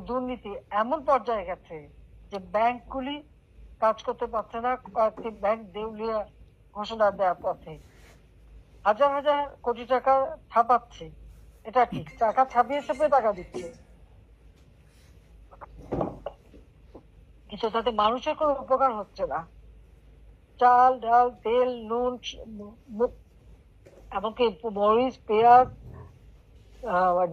দুর্নীতি এমন পর্যায়ে গেছে যে ব্যাংকগুলি কাজ করতে পারছে না, কয়েকটি ব্যাংক দেউলিয়া ঘোষণা দেওয়ার পথে। হাজার হাজার কোটি টাকা ছাপাচ্ছে, এটা কি টাকা ছাপিয়ে ছাপিয়ে টাকা দিচ্ছে, কিন্তু তাতে মানুষের কোনো উপকার হচ্ছে না। চাল ডাল তেল নুন এমনকি মরিচ পেঁয়াজ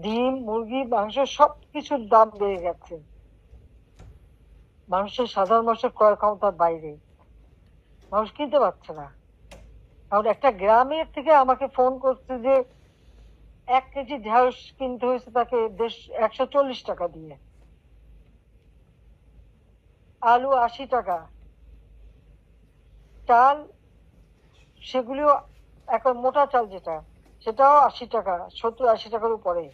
ডিম মুরগি মাংস সবকিছুর দাম বেড়ে গেছে, মানুষের সাধারণ মানুষের ক্রয় ক্ষমতার বাইরে, মানুষ কিনতে পারছে না। কারণ একটা গ্রামের থেকে আমাকে ফোন করছে যে 1 কেজি ঢেঁড়স কিনতে হয়েছে তাকে 140 টাকা দিয়ে, আলু 80 টাকা, চাল সেগুলিও এখন মোটা চাল যেটা সেটাও 80 টাকা, 70-80 টাকার উপরে।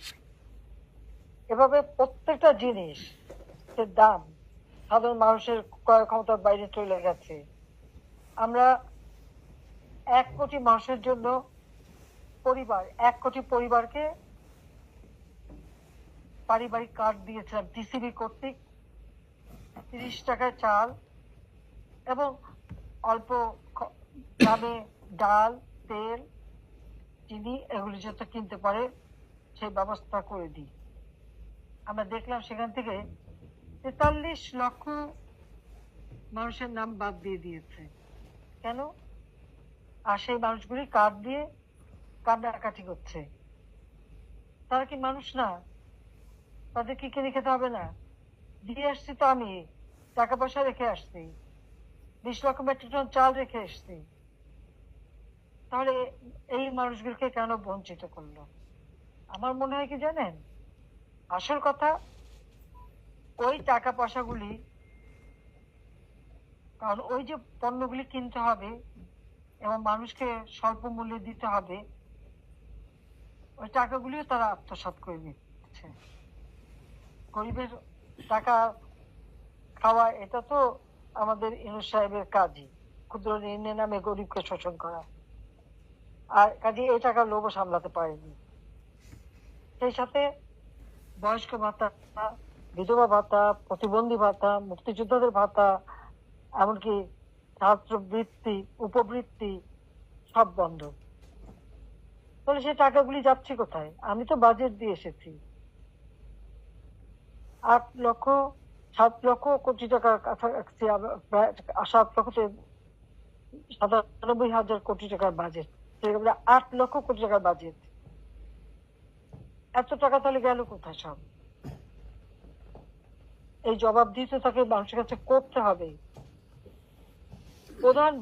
এভাবে প্রত্যেকটা জিনিস দাম সাধারণ মানুষের ক্রয় ক্ষমতার বাইরে চলে গেছে। আমরা 1 কোটি মানুষের জন্য 1 কোটি পরিবারকে পারিবারিক কার্ড দিয়েছিলাম টিসিবি কর্তৃক, 30 টাকায় চাল এবং অল্প দামে ডাল তেল চিনি এগুলি যাতে কিনতে পারে সেই ব্যবস্থা করে দিই। আমরা দেখলাম সেখান থেকে 43 লক্ষ মানুষের নাম বাদ দিয়ে দিয়েছে। কেন? আর সেই মানুষগুলি কার্ড দিয়ে কান্নাকাটি করছে। তারা কি মানুষ না? তাদের কি কিনে খেতে হবে না? দিয়ে আসছি তো আমি, টাকা পয়সা রেখে আসছি, 20 লক্ষ মেট্রিক টন চাল রেখে আসছি, তাহলে এই মানুষগুলোকে কেন বঞ্চিত করলো? আমার মনে হয় কি জানেন, আসল কথা ওই টাকা পয়সাগুলি, কারণ ওই যে পণ্যগুলি কিনতে হবে এবং মানুষকে স্বল্প মূল্যে দিতে হবে, ওই টাকাগুলিও তারা আত্মসাৎ করে নিচ্ছে। গরিবের টাকা খাওয়া এটা তো আমাদের ইউনূস সাহেবের কাজই, ক্ষুদ্র ঋণের নামে গরিবকে শোষণ করা। আর কাজে এই টাকা লোভও সামলাতে পারেনি। সেই সাথে বয়স্ক ভাতা, বিধবা ভাতা, প্রতিবন্ধী ভাতা, মুক্তিযোদ্ধাদের ভাতা, এমনকি ছাত্রবৃত্তি উপবৃত্তি সব বন্ধ। তাহলে সেই টাকাগুলি যাচ্ছে কোথায়? আমি তো বাজেট দিয়ে এসেছি 7 লক্ষ কোটি টাকার কাছাকাছি, 97,000 কোটি টাকার বাজেট, 8 লক্ষ কোটি টাকার বাজেট। এত টাকা তাহলে গেল কোথায় সব? এই জবাবদিহি তো তাকে মানুষের কাছে করতে হবে। প্রধান